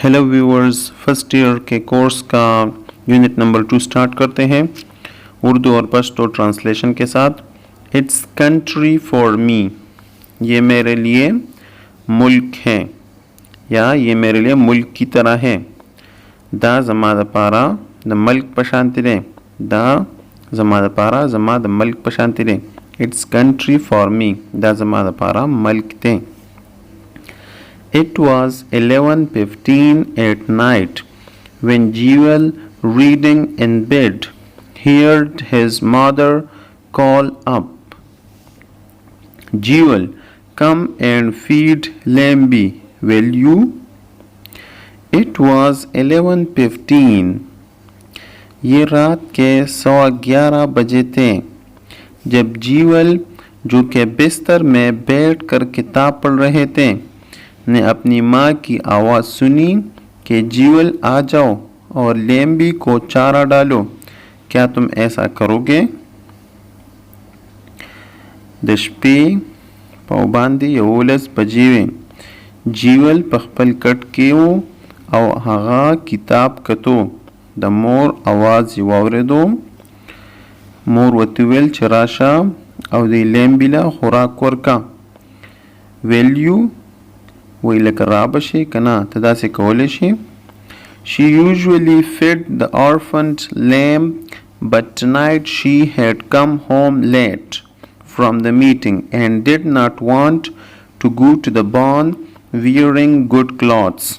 Hello viewers, first year के course का unit number 2 start करते हैं उर्दू और पश्तो ट्रांसलेशन के साथ। इट्स कंट्री फॉर मी, ये मेरे लिए मुल्क है या ये मेरे लिए मुल्क की तरह है। दा जमा द पारा द मल्क पशांति रे, दा जमा द पारा जमा द मल्क पशांति रे। इट्स कंट्री फॉर मी, दा जमा द पारा मल्क ते। It was 11:15 at night when Jewel, reading in bed, heard his mother call up, "Jewel, come and feed Lambi, will you?" It was 11:15. ये रात के 11:15 बजे थे जब जीवल, जो कि बिस्तर में बैठकर किताब पढ़ रहे थे, ने अपनी माँ की आवाज़ सुनी कि जीवल आ जाओ और लेम्बी को चारा डालो, क्या तुम ऐसा करोगे? दशपे पाउबांदी 11 बजे वे जीवल पखपल कट के और हगा किताब कतो द मोर आवाज़ वावरे दो मोर वतुवेल चराशा और दी लेम्बिला खुराक वर्का वेल्यू वही लकर राबशे कना तदा से कौलेशे। She usually fed the orphaned lamb, but tonight she had come home late from the meeting and did not want to go to the barn wearing good clothes.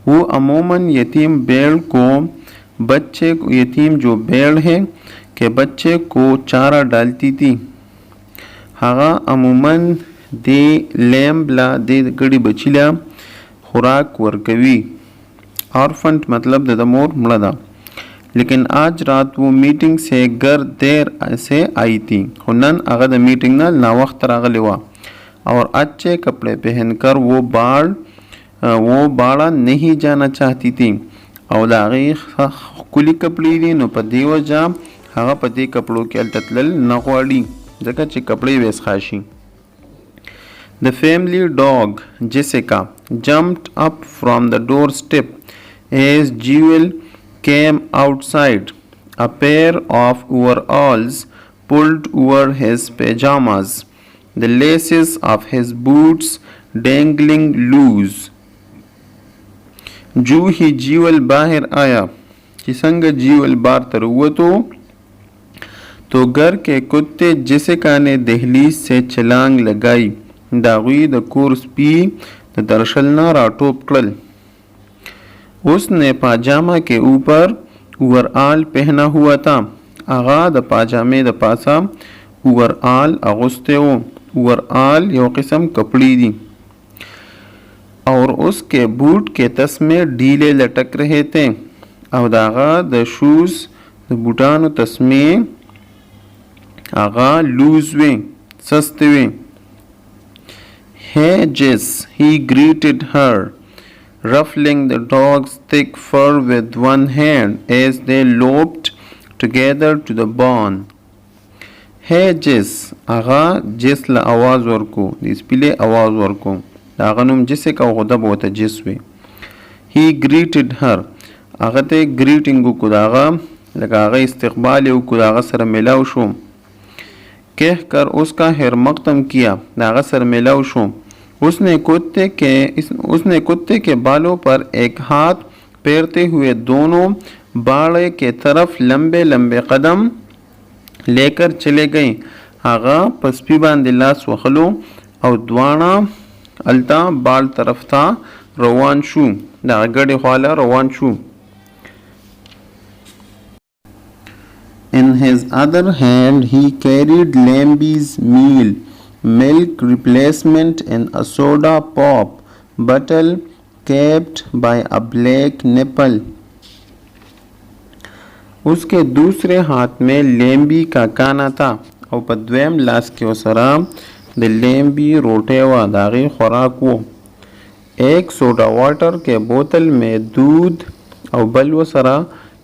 वो अमूमन यतीम भेड़ को बच्चे यतीम जो भेड़ है के बच्चे को चारा डालती थी। हागा अमूमन दे लैम्बला दे गड़ी बचिला खुराक वर्कवी। ऑर्फेंट मतलब द मोर मृदा। लेकिन आज रात वो मीटिंग से घर देर से आई थी। हुनन अगर मीटिंग ना नावक्त रागले हुआ और अच्छे कपड़े पहनकर वो बाड़ा नहीं जाना चाहती थी। और दागी कुली कपड़ी दी नो पदी वजह हाँ पति कपड़ों के अलततल नगवाड़ी जगह चे कपड़े वेस खाशी। The family dog, Jessica, jumped up from the doorstep as Jewel came outside, a pair of overalls pulled over his pajamas, the laces of his boots dangling loose. जो ही जीवल बाहर आया कि संग जीवल बार तरुवतो तो घर के कुत्ते जेसिका ने दहलीज से छलांग लगाई। दागी द कोर्स पी द दरशलना राटोप कल। उसने पाजामा के ऊपर ओवरऑल पहना हुआ था। आगा द पाजामे द पासा ओवरऑल अगुस्ते ओवरऑल यो किस्म कपड़ी दी और उसके बूट के तस्मे ढीले लटक रहे थे। और दागा द शूज द बूटान तस्मे आगा लूज वे सस्ते वे। "Hey Jess," he greeted her, ruffling the dog's thick fur with one hand as they loped together to the barn. "Hey Jess," Agha Jess ला आवाज़ वर्को डिस्प्ले आवाज़ वर्को आगा नुम जिसे का खुदा बहुत Jess way. He greeted her, आगा ते greeting को दागा लगा आगा इस्तकबाल को दागा सर मिलाओ शो कह कर उसका हेर मकतम किया। दागा सर मिलाओ शो उसने कुत्ते के बालों पर एक हाथ फेरते हुए दोनों बाड़े के तरफ लंबे लंबे कदम लेकर चले गए। आगा पसपी बांदिलास वखलो और द्वाना अलता बाल तरफ था रवान शू दागड़े ख्वाला रवान शू। In his other hand, he carried Lambi's meal, milk replacement and a soda pop bottle capped by a black nipple. उसके दूसरे हाथ में लेम्बी का काना था और पद्वेम लास के ओसरा द लेम्बी रोटेवा दागी खुराक वो। एक सोडा वाटर के बोतल में दूध और बलव सरा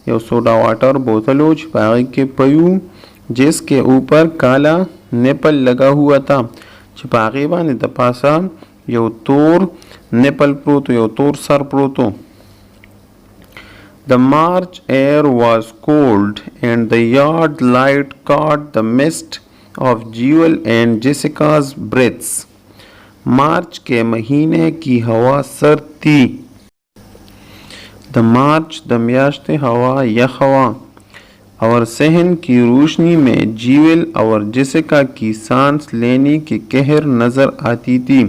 यो सोडा वाटर बोतलों छिपाई के पयू जिसके ऊपर काला नेपल लगा हुआ था। छिपागी बाने दपासा यो तोर نپل پروتو یو تور سر پروتو. The March air was cold and the yard light caught the mist of Jewel and Jessica's breaths. मार्च के महीने की हवा सर्द थी. The March द मियाश्त हवा यख हवा और सहन की रोशनी में जीवल और जेसिका की सांस लेने की कहर नज़र आती थी.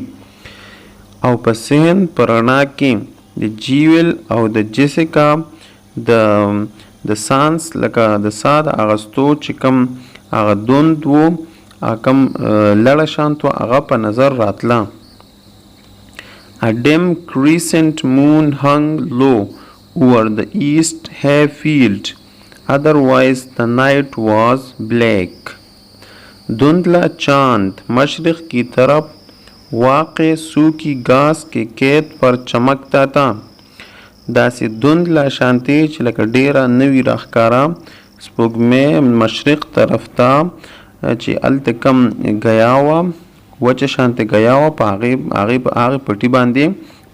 और په सहन پرنا کې د जीवल او د जेसिका د سانس لکه د ساد اغستو چې کم هغه دوند وو کم لړه شانت وو هغه په نظر راتله. A dim crescent moon hung low over the east hay field. Otherwise the night was black. धुंधला चांद मशरिक की तरफ वाक़े सूखी घास के खेत पर चमकता था. داسې धुंधला شانتي چې لکه ډیره نوی راښکاره سپوږمۍ مشرق طرف ته چې هلته کم ګیا وه وچه شانتې ګیا وه په هغې پټي باندې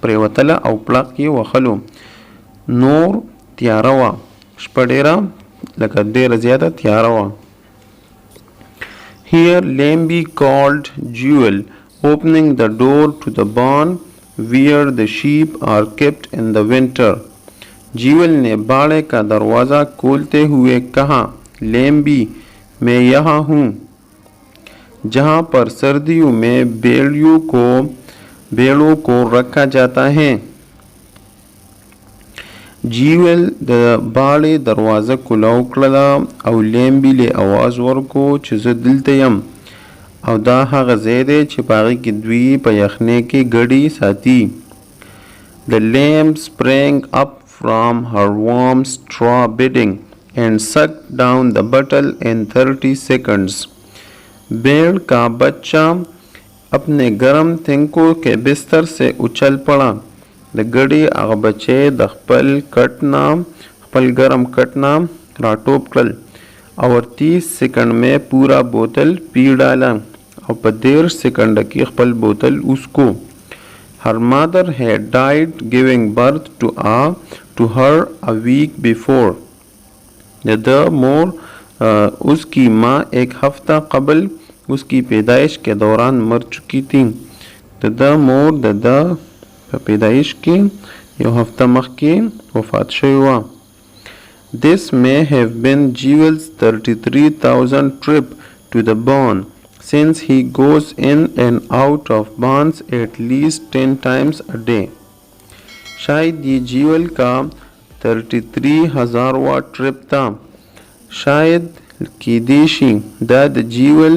پرېوتله او پړق یې وهلو. نور تیاره وه شپه ډیره لکه ډیره زیاته تیاره وه. Here Lemby called Jewel, opening the door to the barn where the sheep are kept in the winter. Jewel ने बाड़े का दरवाज़ा खोलते हुए कहा, लेम्बी मैं यहाँ हूँ जहाँ पर सर्दियों में भेड़ों को रखा जाता है. जीवल द बाड़े दरवाज़ा खुलाव कړله او لیمبي له आवाज़ ورکو چې زه دلته یم او دا هغه ځای دی چې په هغې کې دوی په یخنۍ کې ګډې ساتي. The lamb sprang up from her warm straw bedding and sucked down the bottle in 30 seconds. भेड़ का बच्चा अपने गर्म थिंकों के बिस्तर से उछल पड़ा. د ګډې هغه بچی د خپل ګرم کټ نه راټوپ کړل اور 30 سیکنड में पूरा बोतल पी डाला और په 13 سیکنड کې خپل بوتل उसको. Her mother had died giving birth to her a week before. د مور उसकी माँ एक हफ्ता قبل उसकी पैदाइश के दौरान मर चुकी थी. د مور د په پیدایش کې یو هفته مخکې وفات شوې وه. This may have been Jewel's 33,000 trip to the barn, since he goes in and out of barns at least 10 times a day. शायद ये जीवल का 33,000वां ट्रिप था. शायद की देशी दा द जीवल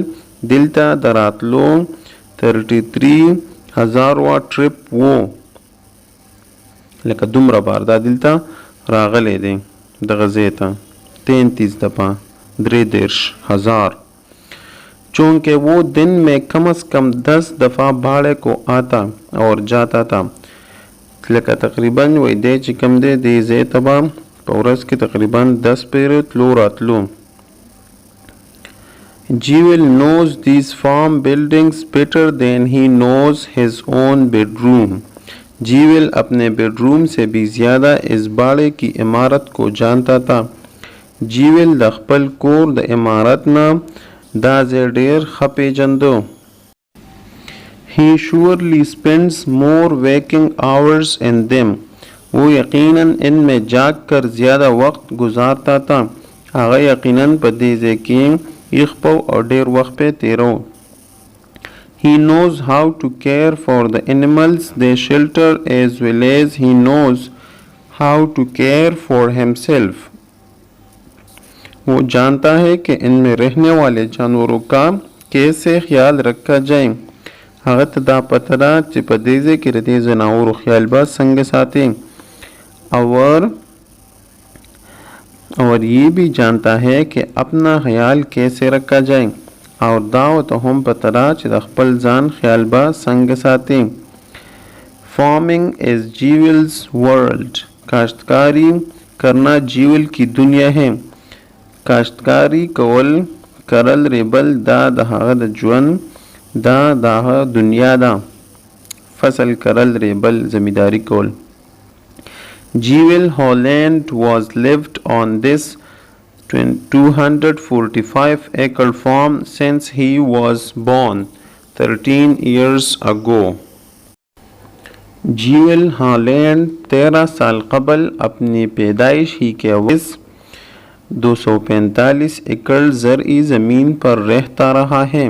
दिलता दरातलो 33,000वां ट्रिप वो لکه دومره بار دا دلته راغلی دی دغه ځای ته 33 دفعہ 33,000. چونکہ وہ दिन में कम از कम 10 دفعہ باڑے کو آتا اور جاتا था. لکه تقریبا وای دی چې کم دی دی ځای ته به په ورځ کې تقریبا 10 پیرې تلو راتلو. Jewel knows these farm buildings better than he knows his own bedroom. Jewel अपने बेडरूम से भी ज़्यादा इस बाड़े की इमारत को जानता था. जीवल द खपल कोर द इमारत न दा ज़ेडेर खपे जंदो. He surely spends more waking hours in them. वो यकीनन इनमें जाग कर ज़्यादा वक्त गुजारता था. आगा यकीनन पदीज़े की इख्पो और डेर वक्त पे तेरो. He knows how to care for the animals they shelter as well as he knows how to care for himself. वो जानता है कि इनमें रहने वाले जानवरों का कैसे ख्याल रखा जाए. هغه ته دا پته ده چې په دې ځای کې د دې ځناورو خیال به څنګه ساتي और ये भी जानता है कि अपना ख्याल कैसे रखा जाए और दाव ته هم پته ده چې د خپل ځان خیال به څنګه ساتي. Farming is Jewel's world. کاشتکاری کرنا जीवल की दुनिया है. کاشتکاری کول کرل ریبل دا د هغه د ژوند دا د هغه دنیا ده. फसल करल रेबल ज़मींदारी कौल. Jewel Holland was lived on this 245-acre farm since he was born 13 years ago. जीवेल Holland 13 साल कबल अपनी पैदाइश ही के वस 245 एकड़ ज़रई ज़मीन पर रहता रहा है.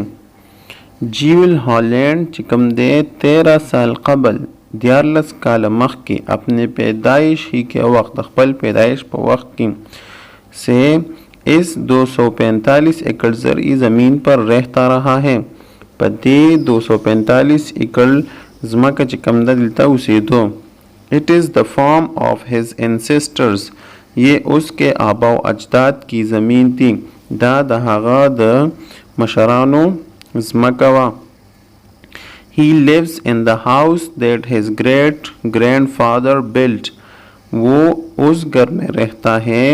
जीवेल हॉलैंड चिकम दे 13 साल कबल 11 काल मख के अपने पैदाइश ही के वक्त खपल पैदाइश पर वक्त की से इस 245 एकड़ ज़रई ज़मीन पर रहता रहा है. पदे 245 एकड़ ज़मका चिकम दा दिलता उसे दो. It is the farm of his ancestors. ये उसके आबा व अजदाद की ज़मीन थी. दा दहागा द मशरानो ज़मका. He lives in the house that his great grandfather built. वो उस घर में रहता है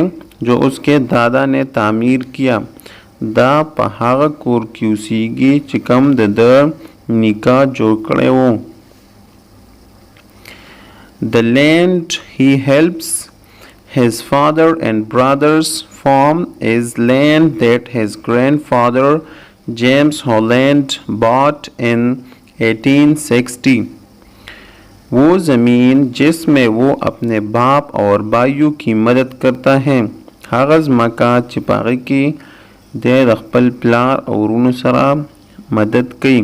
जो उसके दादा ने तामीर किया. दा पहाग कोर क्यूसीगी चिकम द निका जोड़े वो. The land he helps his father and brothers farm is land that his grandfather James Holland bought in 1860. वो ज़मीन जिसमें वो अपने बाप और भाइयों की मदद करता है हागज़ मका चिपागी की दे रखपल प्लार और उनसरा मदद की.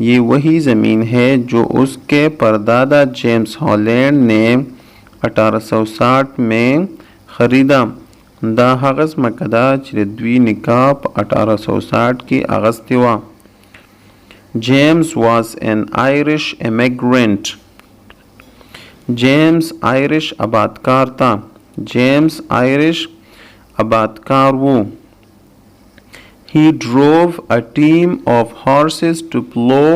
ये वही ज़मीन है जो उसके परदादा जेम्स हॉलैंड ने 1860 में ख़रीदा. दा हागज़ मकदा चिरद्वी निकाप 1860 की अगस्त हुआ. James was an Irish immigrant. James Irish आबादकार था. जेम्स आयरिश आबादकार वो. He drove a team of horses to plow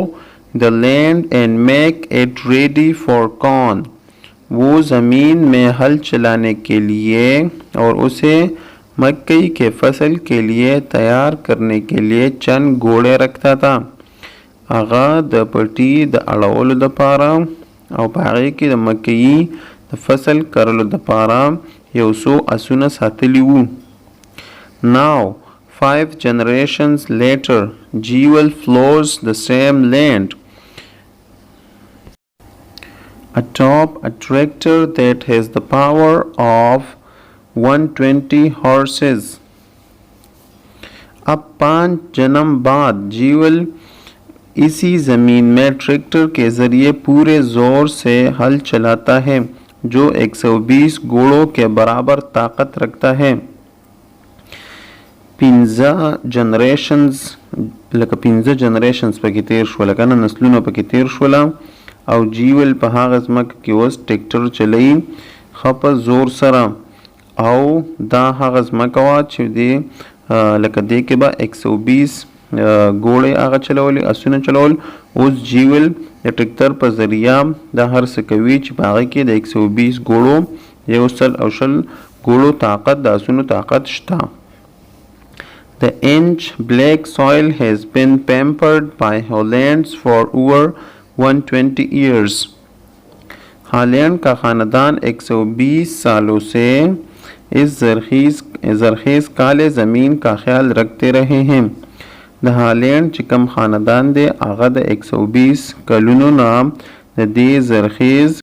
the land and make it ready for corn. वो ज़मीन में हल चलाने के लिए और उसे मकई के फसल के लिए तैयार करने के लिए चंद घोड़े रखता था. आगा द पटी द अड़ाउल द पारा और पागे की द मकई द फसल करल द पारा यौसो असुना सातलिऊ. Now 5 generations later, Jewel flows the same land atop a tractor that has the power of 120 horses. अब 5 जन्म बाद जीवल इसी ज़मीन में ट्रैक्टर के ज़रिए पूरे ज़ोर से हल चलाता है जो 120 घोड़ों के बराबर ताकत रखता है. 15 जनरेशन्स पकी तेर शोला का नस्लों पकी तेर शोला और जीवल पहागज मक की वस ट्रैक्टर चलाई खप जोर सरा और दा हागज मकवा छिदे लका दे के बा 120 घोड़े आगा चलावली असुना चलावल उस जीवल ट्रैक्टर पर जरिया दा हर सकवी छिपागे के 120 घोड़ों ये उसल औशल घोड़ों ताकत दा असुना ताकत शता. The inch black soil has been pampered by Hollands for over 120 years. Holland का ख़ानदान 120 सालों से इस ज़रख़ीज़ काले ज़मीन का ख्याल रखते रहे हैं. द हॉलैंड चिकम ख़ानदान दे आगद 120 कलुनो नाम दे ज़रख़ीज़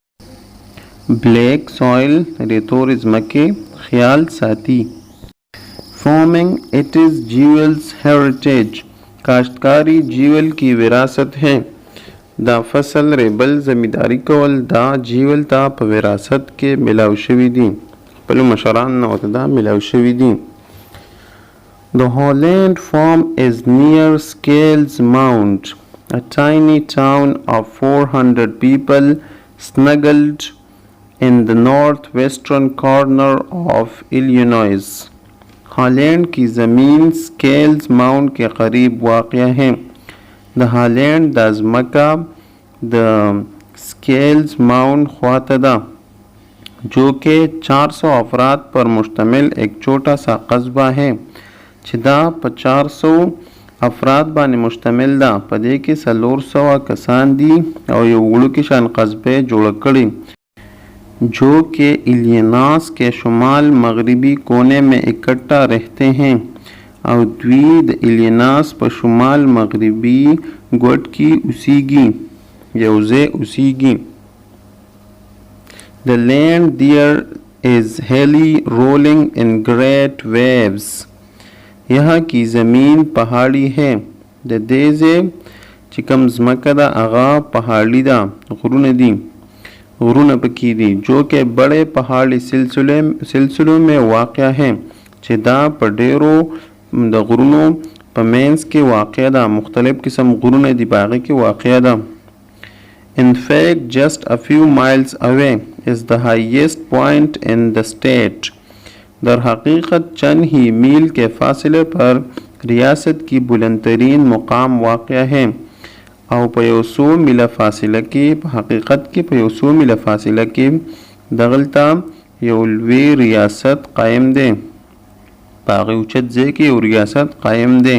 ब्लैक सॉइल रेतोरिज्म के ख्याल साथी. Farming, it is Jewel's heritage. काश्तकारी जीवल की विरासत है. दा फसल रेबल ज़मींदारी कवल दा जीवल ता विरासत के मिलावशवी दी पहले मशरान न होता दा मिलावशवी दी. The Holland farm is near Scales Mount, a tiny town of 400 people snuggled in the northwestern corner of Illinois. Holland की ज़मीन स्केल्स माउंट के करीब वाक़या है. द हॉलैंड दज़मका द स्केल्स माउंट ख्वातदा जो कि 400 अफराद पर मुश्तमिल एक छोटा सा कस्बा है. छिदा 400 افراد باندې مشتمل ده. په دې کې 400 کسان دي او یو وړوکی شان قصبه جوړ کړي जो कि इलियनास के शुमाल मगरबी कोने में इकट्ठा रहते हैं और द्वी द इलियनास पर शुमाल मगरबी गोट की उसीगी यौजे उसीगी. The land there is hilly rolling in great waves. यहाँ की ज़मीन पहाड़ी है. द देज़े चिकम ज़मकदा आगा पहाड़ी दा गुरुन दी गुरुन पकी दी जो कि बड़े पहाड़ी सिलसिलों में वाक़या है. चिदा पडेरो द गुरुनों पमेंस के वाक़या दा मुख्तलिफ किस्म गुरुन दी बागी के वाक़या दा. In fact, just a few miles away is the highest point in the state. दर हकीकत चंद ही मील के फासले पर रियासत की बुलंदतरीन मुकाम वाक़या है और पयोसो मिला फासिला की हकीकत की पयोसो मिला फासिला की दगलता योलवी रियासत कायम दे पागी उचत जे की रियासत कायम दे.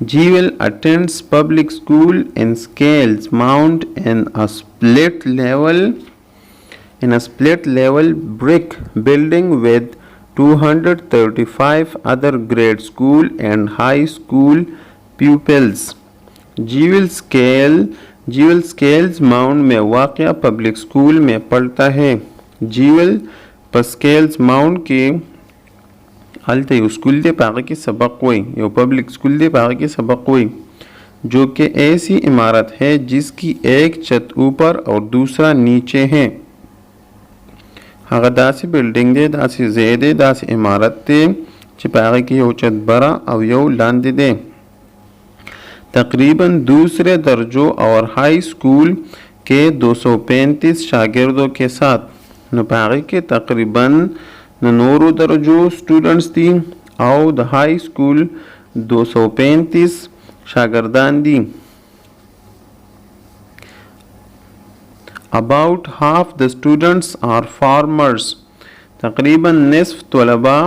Jewel attends public school in Scales Mount in a split level brick building with 235 other grade school and high school pupils. Jewel Scales Mount में वाक़या पब्लिक स्कूल में पढ़ता है. Jewel पर Scales Mount के हालत यो स्कूल दे पागे के सबक हुई यो पब्लिक स्कूल दे पागे के सबक हुई जो कि ऐसी इमारत है जिसकी एक छत ऊपर और दूसरा नीचे है. हगा दासी बिल्डिंग दे दासी ज़ेदे दासी इमारत दे चिपागे की यो छत बरा और यो लांदे दे. तकरीबन दूसरे दर्जों और हाई स्कूल के 235 शागिर्दों के साथ नपागे के तकरीबन नोरू दर्जों स्टूडेंट्स थी और द हाई स्कूल 235 शागिर्दान दी. About half the students are farmers. तकरीबन निस्फ तलबा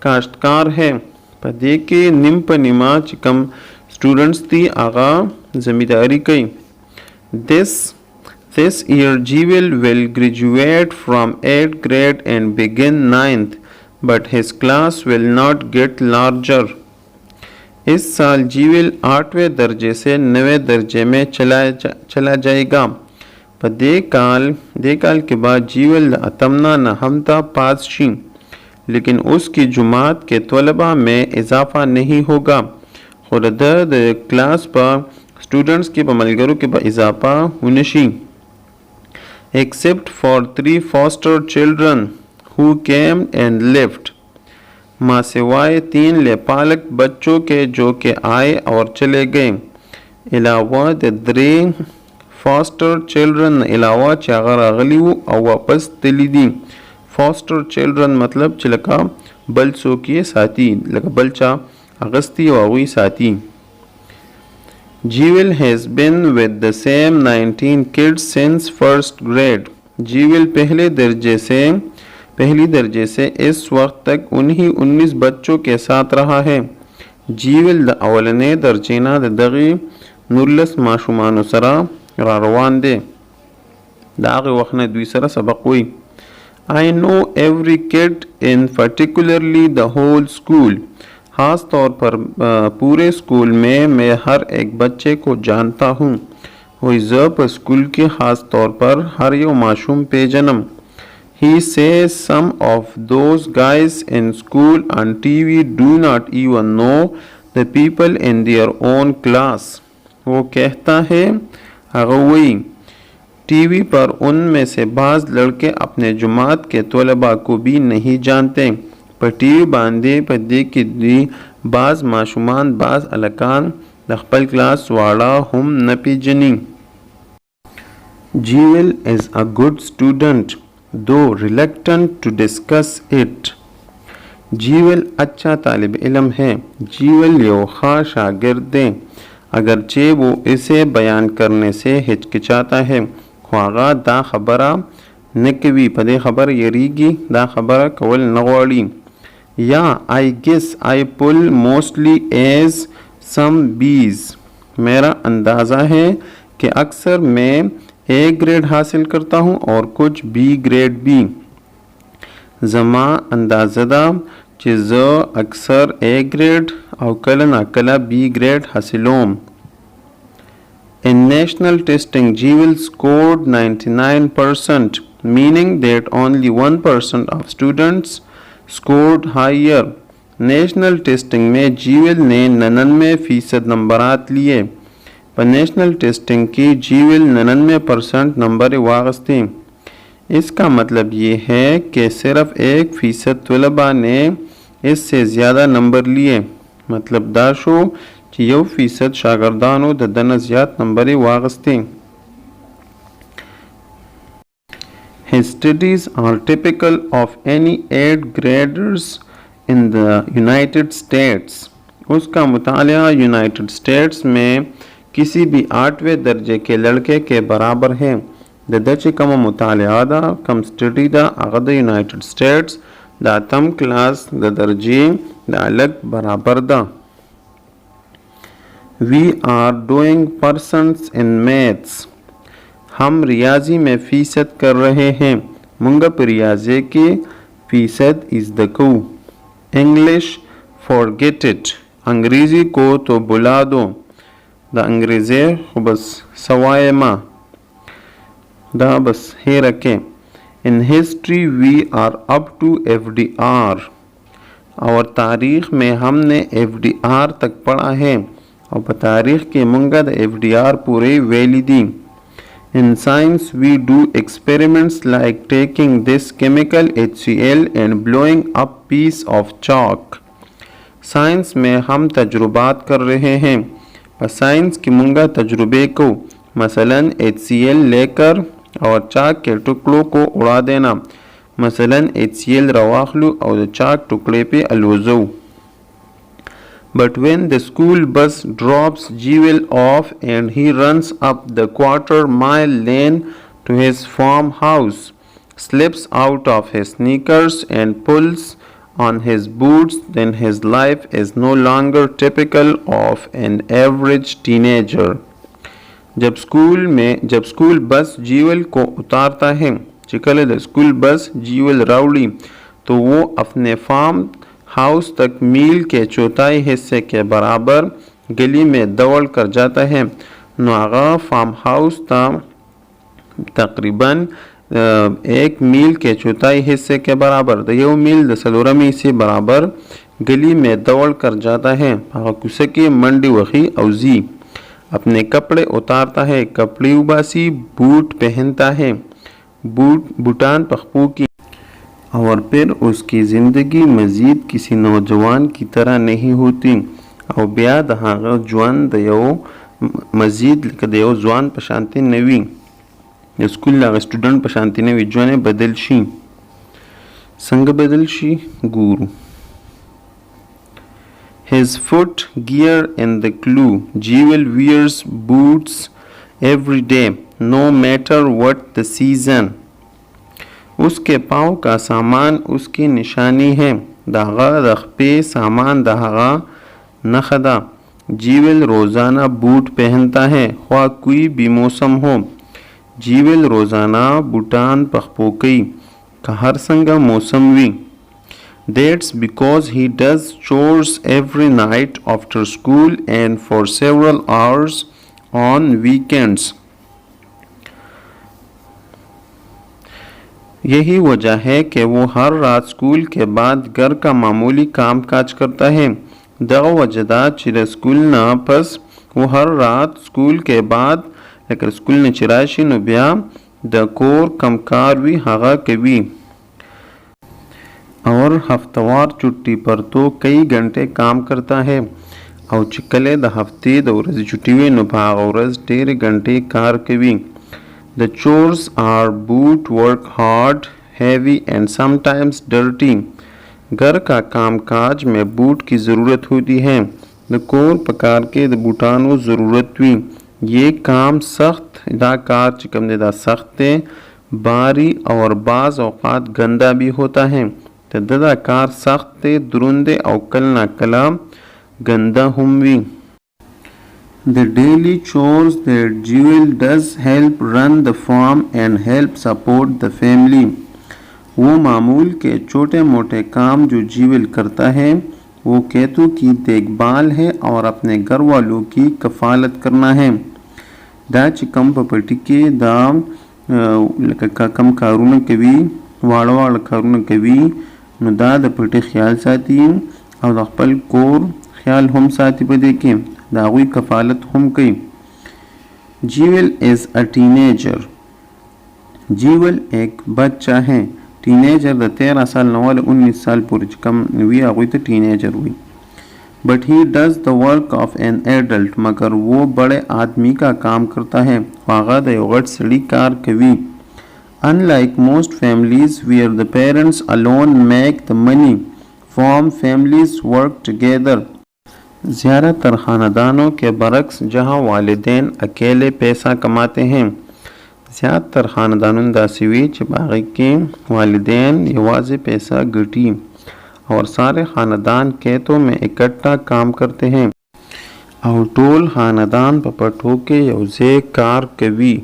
काश्तकार है. पदे के निम पनिमा चिकम स्टूडेंट्स थी आगा ज़मींदारी कई. This year Jewel will graduate from 8th grade and begin 9th, but his class will not get larger. इस साल जीवेल 8वें दर्जे से 9वें दर्जे में चला जाएगा. पर दे काल के बाद जीवेल अतमना न हमता पास शी, लेकिन उसकी जुमात के तलबा में इजाफा नहीं होगा. खुद क्लास पर स्टूडेंट्स के बमलगरों के बाद इजाफा हुनशी. Except for 3 foster children who came and left. माँ सिवाय 3 लेपालक बच्चों के जो के आए और चले गए. अलावा द 3 foster children अलावा चागर अगली वो और वापस तली दी. foster children मतलब चिलका बलसो के साथी लगा बलचा अगस्ती वावी साथी. Jewel has been with the same 19 kids since first grade. Jewel पहली दर्जे से इस वक्त तक उन्हीं 19 बच्चों के साथ रहा है. Jewel द अवलने दर्जेना दगी नुल्लस माशुमानो सरा रारवान दे दाग वखने दुई सरा सबक हुई. I know every kid in particularly the whole school. ख़ास तौर पर पूरे स्कूल में मैं हर एक बच्चे को जानता हूँ. वही ज़ब स्कूल के ख़ास तौर पर हर यो माशूम पे जन्म. He says some of those guys in school and TV do not even know the people in their own class. वो कहता है अगवई टीवी पर उनमें से बाज़ लड़के अपने जुमात के तलबा को भी नहीं जानते. पर टीवी बांधे पर दे की दी बाज़ माशुमान बाज़ अलकान दखपल क्लास वाला हम नपी जनी. Jewel is a good student though reluctant to discuss it. Jewel अच्छा तालिब इल्म है. Jewel यो ख़ास शागिर्द है अगरचे वो इसे बयान करने से हिचकिचाता है. ख्वागा दा खबरा नकवी पदे खबर यरीगी दा खबरा कवल नगवाड़ी. Yeah, I guess I pull mostly as some B's। मेरा अंदाज़ा है कि अक्सर मैं ए ग्रेड हासिल करता हूँ और कुछ बी ग्रेड भी। ज़मा अंदाज़दा कि ज़ अक्सर ए ग्रेड और कल नाकला बी ग्रेड हासिलोम। In national testing, Jewel scored 99%, meaning that only 1% of students scored higher। National testing में जीवेल ने 99% नंबरात लिए। पर नेशनल टेस्टिंग की जीवेल 99% नंबर वागस्ती। इसका मतलब ये है कि सिर्फ 1% तलबा ने इससे ज़्यादा नंबर लिए। मतलब दाशो कि 1% शागिर्दानों ददन ज़्यादा number वागस्ती। His studies are typical of any 8th graders in the United States। उसका मुतालिया यूनाइटेड स्टेट्स में किसी भी 8वें दर्जे के लड़के के बराबर है। ददची कम मुतालिया दा कम स्टडी दा अगद यूनाइटेड स्टेट्स दा तम क्लास द दर्जे दा अलग बराबर दा। We are doing percents in maths। हम रियाजी में फ़ीसद कर रहे हैं। मुंगा पर रियाजे के फ़ीसद इज़ द को। English forget it. अंग्रेज़ी को तो बुला दो। द अंग्रेज़े बस सवाए माँ दा बस है रखें। In history we are up to FDR। और तारीख़ में हमने FDR तक पढ़ा है और तारीख़ के मुंगा द FDR पूरे वेली दी। In science we do experiments like taking this chemical HCl and blowing up piece of chalk। Science में हम तजुर्बात कर रहे हैं। पर साइंस की मुंगा तजुर्बे को मसलन HCl लेकर और चाक के टुकड़ों को उड़ा देना। मसलन HCl रवाखलू और चाक टुकड़े पे अलवज़ो। But when the school bus drops Jewel off and he runs up the quarter-mile lane to his farmhouse, slips out of his sneakers and pulls on his boots, then his life is no longer typical of an average teenager। जब school bus जीवल को उतारता है, चिकले the school bus जीवल rowdy, तो वो अपने फार्म हाउस तक मील के चौथाई हिस्से के बराबर गली में दौड़ कर जाता है। नागा फार्म हाउस तकरीबन 1 मील के चौथाई हिस्से के बराबर दो मील 10 से बराबर गली में दौड़ कर जाता है। की मंडी वही औजी अपने कपड़े उतारता है, कपड़े उबासी, बूट पहनता है, बूटान पखपू की। और फिर उसकी ज़िंदगी मज़ीद किसी नौजवान की तरह नहीं होती। और ब्या दहागा जवान दयो मज़ीद दयो जवान पशांति नवी स्कूल लागा स्टूडेंट पशांति नवी जवाने बदलशी संग बदलशी गुरु। His foot gear in the clue। Jewel wears boots every day, no matter what the season। उसके पाँव का सामान उसकी निशानी है। दागा रखपे सामान दहागा नखदा। जीवल रोज़ाना बूट पहनता है ख्वा कोई भी मौसम हो। जीवल रोज़ाना बूटान पखपोकई का हर संगा मौसम we. That's because he does chores every night after school and for several hours on weekends। यही वजह है कि वो हर रात स्कूल के बाद घर का मामूली काम काज करता है। दगा वजदा चिर स्कूल ना पस वो हर रात स्कूल के बाद लेकर स्कूल ने चिराशी नुबिया दकोर कमकार भी हगा कभी। और हफ्तवार छुट्टी पर तो कई घंटे काम करता है। और चिकले द हफ्ते दौरज छुट्टी हुए नुभाग और ढेर घंटे कार कभी। The chores are boot work hard, heavy and sometimes dirty। घर का कामकाज में बूट की ज़रूरत होती है। दकोर प्रकार के बूटानों ज़रूरत हुई। ये काम सख्त इदाकार चिकमदेदा सख्त बारी और बाज़ औक़ात गंदा भी होता है। तददा कार सख्त दुरुंदे और कल ना कला गंदा हुमवी। The daily chores that Jewel does help run the farm and help support the family. वो मामूल के छोटे मोटे काम जो जीवल करता है वो केतु की देखभाल है और अपने घर वालों की कफालत करना है. दा چې کم په پټي کې دا لکه کم کارونه کوي واړه کارونه کوي نو دا د پټي خیال ساتي او د خپل کور خیال هم ساتي په دې کې د هغوی کفالت هم کوي. Jewel is a teenager. Jewel एक बच्चा है. टीनेजर द 13 साल न वाले 19 साल पूरे कम हुई हुई तो टीनेजर हुई. But he does the work of an adult. मगर वो बड़े आदमी का काम करता है. वागा द गट सड़ी कार कवी. Unlike most families where the parents alone make the money, farm families work together. ज़्यादातर ख़ानदानों के बरक्स जहाँ वालिदैन अकेले पैसा कमाते हैं. ज़्यादातर ख़ानदानों दासी हुई कि बाकी के वालिदैन यवाज़े पैसा गटी और सारे ख़ानदान खेतों में इकट्ठा काम करते हैं और टोल ख़ानदान पपटो के यौज़े कार कवी.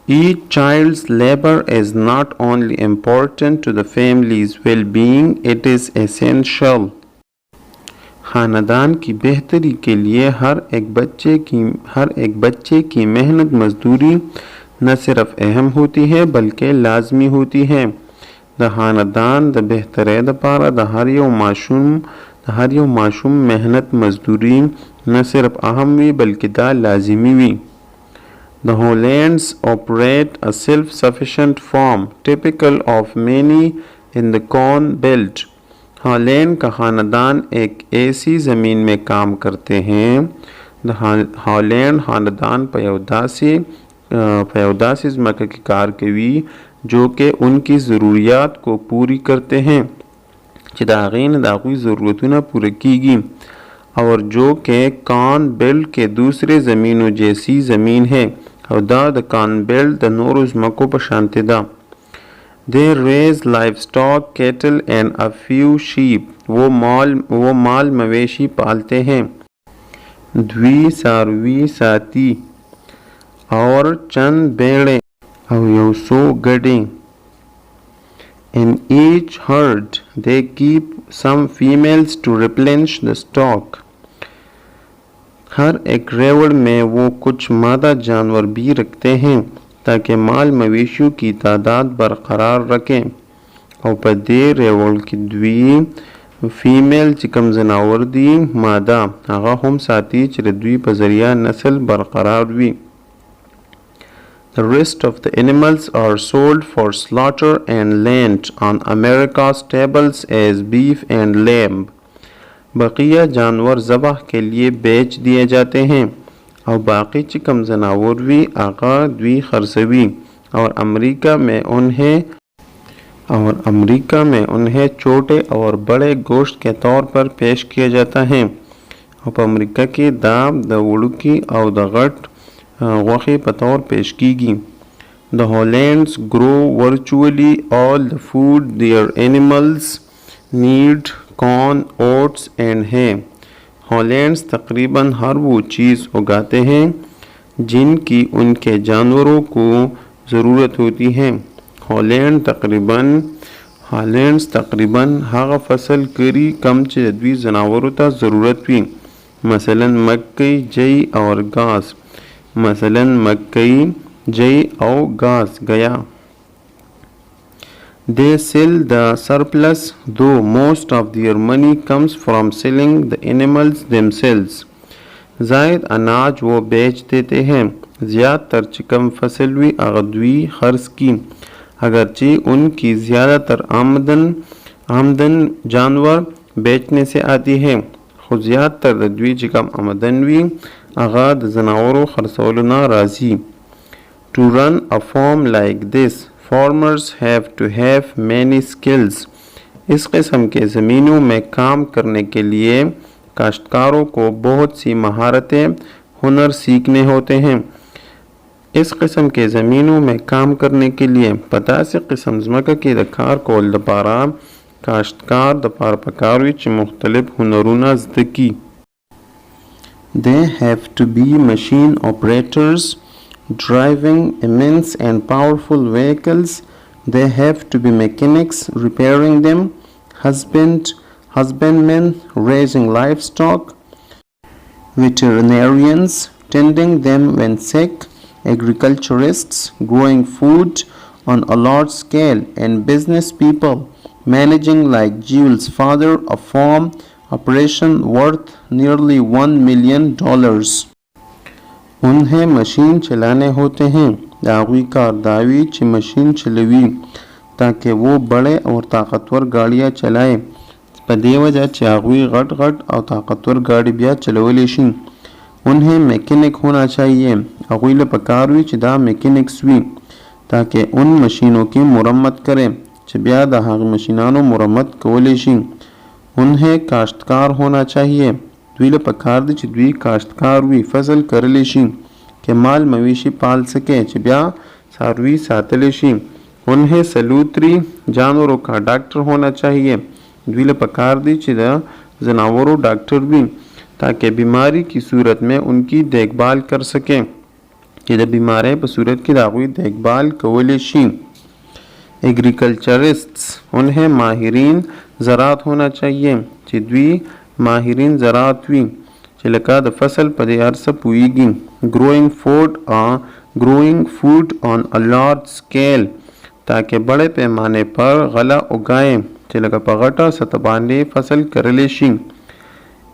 Each child's labor is not only important to the family's well-being, it is essential. ख़ानदान की बेहतरी के लिए हर एक बच्चे की मेहनत मजदूरी न सिर्फ अहम होती है बल्कि लाजमी होती है. द ख़ानदान द बेहतरे द पारा द हर यौ माशूम मेहनत मजदूरी न सिर्फ अहम हुई बल्कि दा लाजिमी हुई. The Hollands operate a self-sufficient farm, typical of many in the Corn Belt. Holland का ख़ानदान एक ऐसी ज़मीन में काम करते हैं. हॉलैंड ख़ानदान पयौदासी मक्का की कार कवी जो कि उनकी ज़रूरियात को पूरी करते हैं चिदागीन दागी ज़रूरतों पूरी कीगी और जो कि कॉर्न बेल्ट के दूसरे ज़मीनों जैसी ज़मीन है और द कॉर्न बेल्ट द नोरुज़ मको पर शांतिदा. They raise livestock, cattle and a few sheep. वो माल मवेशी पालते हैं. द्वी सारवी साती और चंद भेड़ें और योसो गधे. In each herd they keep some females to replenish the stock. हर एक रेवड़ में वो कुछ मादा जानवर भी रखते हैं ताकि माल मवेशियों की तादाद बरकरार रखें और पदे रेवड़ की द्वी फीमेल चिकम जनावर दी मादा आगा हम साथी चिरद्वी पजरिया नस्ल बरकरार हुई. The rest of the animals are sold for slaughter and land on America's tables as beef and lamb. बकिया जानवर ज़बह के लिए बेच दिए जाते हैं और बाकी चिकम जनावर भी आगा द्वी खरसवी और अमेरिका में उन्हें छोटे और बड़े गोश्त के तौर पर पेश किया जाता है. और अमेरिका के दाम द उड़की और द गट वक़ी बतौर पेश कीगी. The Hollands grow virtually all the food their animals need, corn, oats and hay. हॉलैंड्स तकरीबन हर वो चीज़ उगाते हैं जिनकी उनके जानवरों को ज़रूरत होती है. हॉलैंड्स तकरीबन हाँ फसल करी कम चदवी जनावरों ता ज़रूरत हुई मसलन मकई जई और घास गया. They sell the surplus, though most of their money comes from selling the animals themselves. जायद अनाज वो बेच देते हैं. ज़्यादातर चिकम फसल हुई अगदवी खर्च की अगरचे उनकी ज़्यादातर आमदन जानवर बेचने से आती है. खुद ज़्यादातर द्वी चिकम आमदन हुई आगाद जनावरों खरसोलना राजी. To run a farm like this, farmers have to have many skills. इस किस्म के ज़मीनों में काम करने के लिए काश्तकारों को बहुत सी महारतें हुनर सीखने होते हैं. इस किस्म के ज़मीनों में काम करने के लिए पता से किस्म ज़मका के दकार कोल दपारा काश्तकार दपार पकार विच मुख्तलिफ हुनरुना ज़दकी. They have to be machine operators driving immense and powerful vehicles. They have to be mechanics repairing them, husbandmen raising livestock, veterinarians tending them when sick, agriculturists growing food on a large scale, and business people managing like Jewel's father a farm operation worth nearly $1 million. उन्हें machine चलाने होते हैं। दावी कारदावी ची machine चलवी ताकि वो बड़े और ताकतवर गाड़ियाँ चलाए। په دې وجه چې هغوی غټ او طاقتور गाड़ी بیا چلولی شي. उन्हें मैकेनिक होना चाहिए। هغوی له پکار وي چې دا میکینکس وي تاکہ उन मशीनों की मरम्मत करें چې بیا د هغه مشینانو مرمت کولی شي. उन्हें काश्तकार होना चाहिए. دوی له پکار دي چې دوی کاشتکار وي، فصل کرلی شي که مال مویشي پال سکے چې بیا څاروي ساتلی شي. उन्हें सलूत्री जानवरों का डॉक्टर होना चाहिए. دوی له پکار دي چې د जनावरों डॉक्टर भी ताकि बीमारी की सूरत में उनकी देखभाल कर सकें कि د बीमारी په सूरत کې د هغوی देखभाल کولی شي. एग्रीकल्चरिस्ट्स उन्हें माहिरीन ज़रात होना चाहिए چې دوی माहिरीन ज़रात وي چې لکه د فصل په دې هر څه پوهیږي. growing food on a large scale ताकि बड़े पैमाने पर गला उगाएं چې لکه په غټه سطح باندې فصل کرلی شي.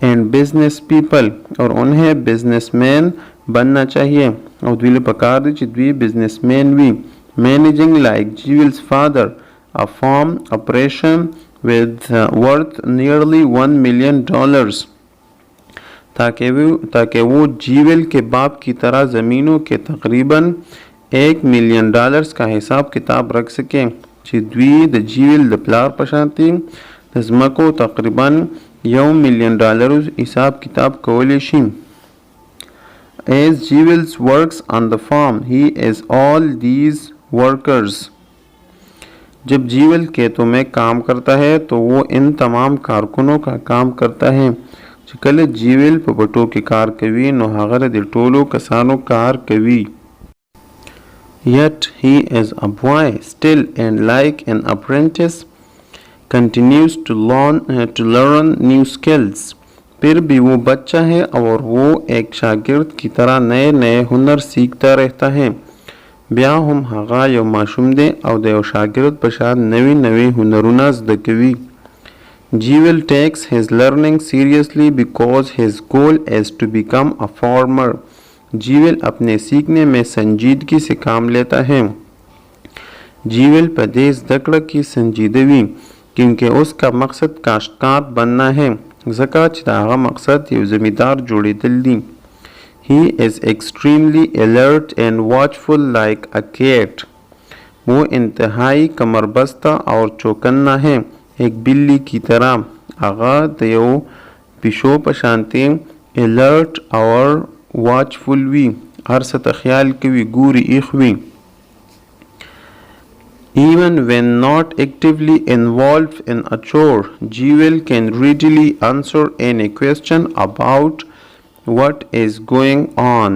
and business people और उन्हें बिजनेसमैन बनना चाहिए और دوی له پکار دي چې دوی बिजनेसमैन وي. managing like Jewel's father a farm operation with worth nearly $1 million ताकि वो जीवेल के बाप की तरह ज़मीनों के तकरीबन $1 मिलियन का हिसाब किताब रख सकें چې دوی د जीवेल د پلار په شانتي د ځمکو تقریبا $1 मिलियन हिसाब किताब کولی شي. As Jewel's works on the farm he is all these workers. जब जीवेल खेतों में काम करता है तो वो इन तमाम कारकुनों का काम करता है. چې کله जीवेल په بټو کې کار کوي نو هغه د ټولو کسانو کار کوي. Yet he is a boy still and like an apprentice continues to learn new skills. फिर भी वो बच्चा है और वो एक शागिर्द की तरह नए नए हुनर सीखता रहता है. بیا هم هغه you ماشوم the O the you شاګرد په شان نوي هنرونه زده کوي. Jewel takes his learning seriously because his goal is to become a farmer. जीवेल अपने सीखने में संजीदगी से काम लेता है. जीवेल पर दे ज़िक्र की संजीदगी क्योंकि उसका मकसद काश्तकार बनना है. ज़का چې د هغه مقصد یو زمیندار جوړېدل دي. He is extremely alert and watchful like a cat. वो इंतहाई कमरबस्ता और चौकन्ना है एक बिल्ली की तरह. आगा د یو پیشو په شانتي alert और watchful وي. هر څه ته خیال کوي، ګوري ایخ وي. Even when not actively involved in a chore, Jewel can readily answer any question about what is going on.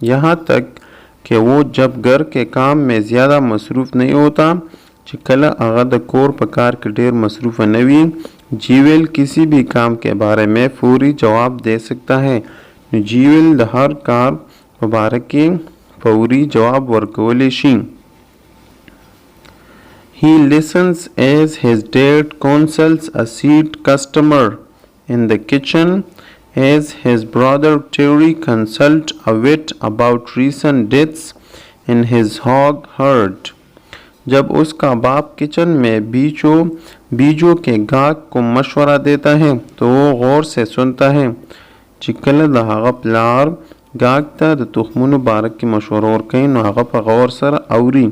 यहाँ तक कि वो जब घर के काम में ज़्यादा मसरूफ़ नहीं होता چې کله هغه د کور په کار کې ډېر مصروف نه وي जीवेल किसी भी काम के बारे में फौरी जवाब दे सकता है. जीवेल د هر کار په باره کې فوري جواب ورکولی شي. He listens as his dad consults a seat customer in the kitchen, as his brother Terry consults a vet about recent deaths in his hog herd. जब उसका बाप किचन में बीजों के गाहक को मशवरा देता है तो वो गौर से सुनता है. چې کله د هغه پلار गाहक ته د تخمونو باره کې مشوره ورکوي نو هغه په غور سره اوري.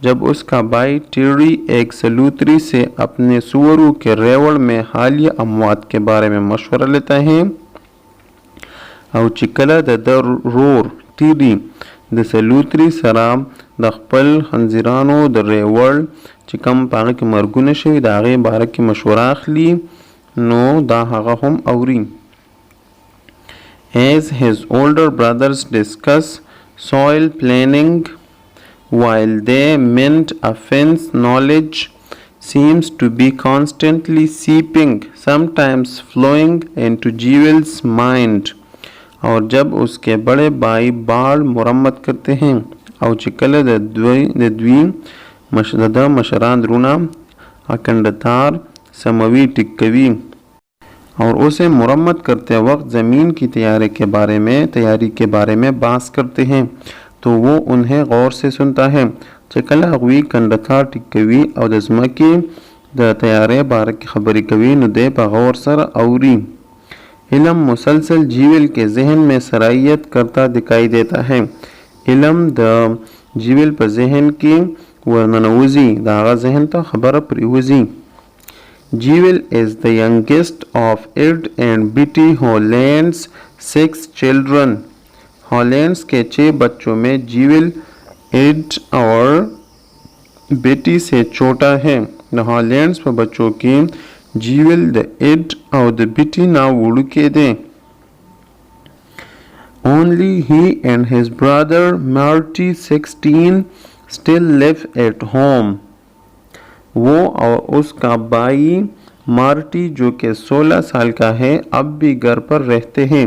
जब उसका भाई टेरी एक सलूत्री से अपने सुअरों के रेवड़ में हालिया अमवात के बारे में मशवरा लेता है او چې کله د رور ټیری د سلوتری سره د خپل خنزیرانو د ریوړ چې کم پاغه کې مرګونه شوي د هغې باره کې مشوره اخلي نو دا هغه هم اوري. as his older brothers discuss soil planning while they mend a fence. Knowledge seems to be constantly seeping, sometimes flowing into Jewel's mind. और जब उसके बड़े भाई बाल मुरम्मत करते हैं और चिकल द्वी मशरान रूना अखंडतार समवी टिक्कवी और उसे मुरम्मत करते वक्त ज़मीन की तैयारी के बारे में बात करते हैं तो वो उन्हें गौर से सुनता है। चकला अगवी कंडथार टिक्कवी और दजमा की तैयारे बारे की खबरी कवी नुदे बगौर सर औरी इलम मुसलसल जीवल के जहन में सराहियत करता दिखाई देता है। इलम द जीवल पर जहन की वननवजी दागा जहन तो खबर प्रिवजी। Jewel is the youngest of Ed and Betty Holland's 6 children. Hollands के 6 बच्चों में जीवल एड और बेटी से छोटा है। द हॉलैंड्स पर बच्चों की जीवल द एड और द बेटी ना उड़के दें। Only he and his brother Marty 16 still live at home. वो और उसका भाई मार्टी जो कि 16 साल का है अब भी घर पर रहते हैं।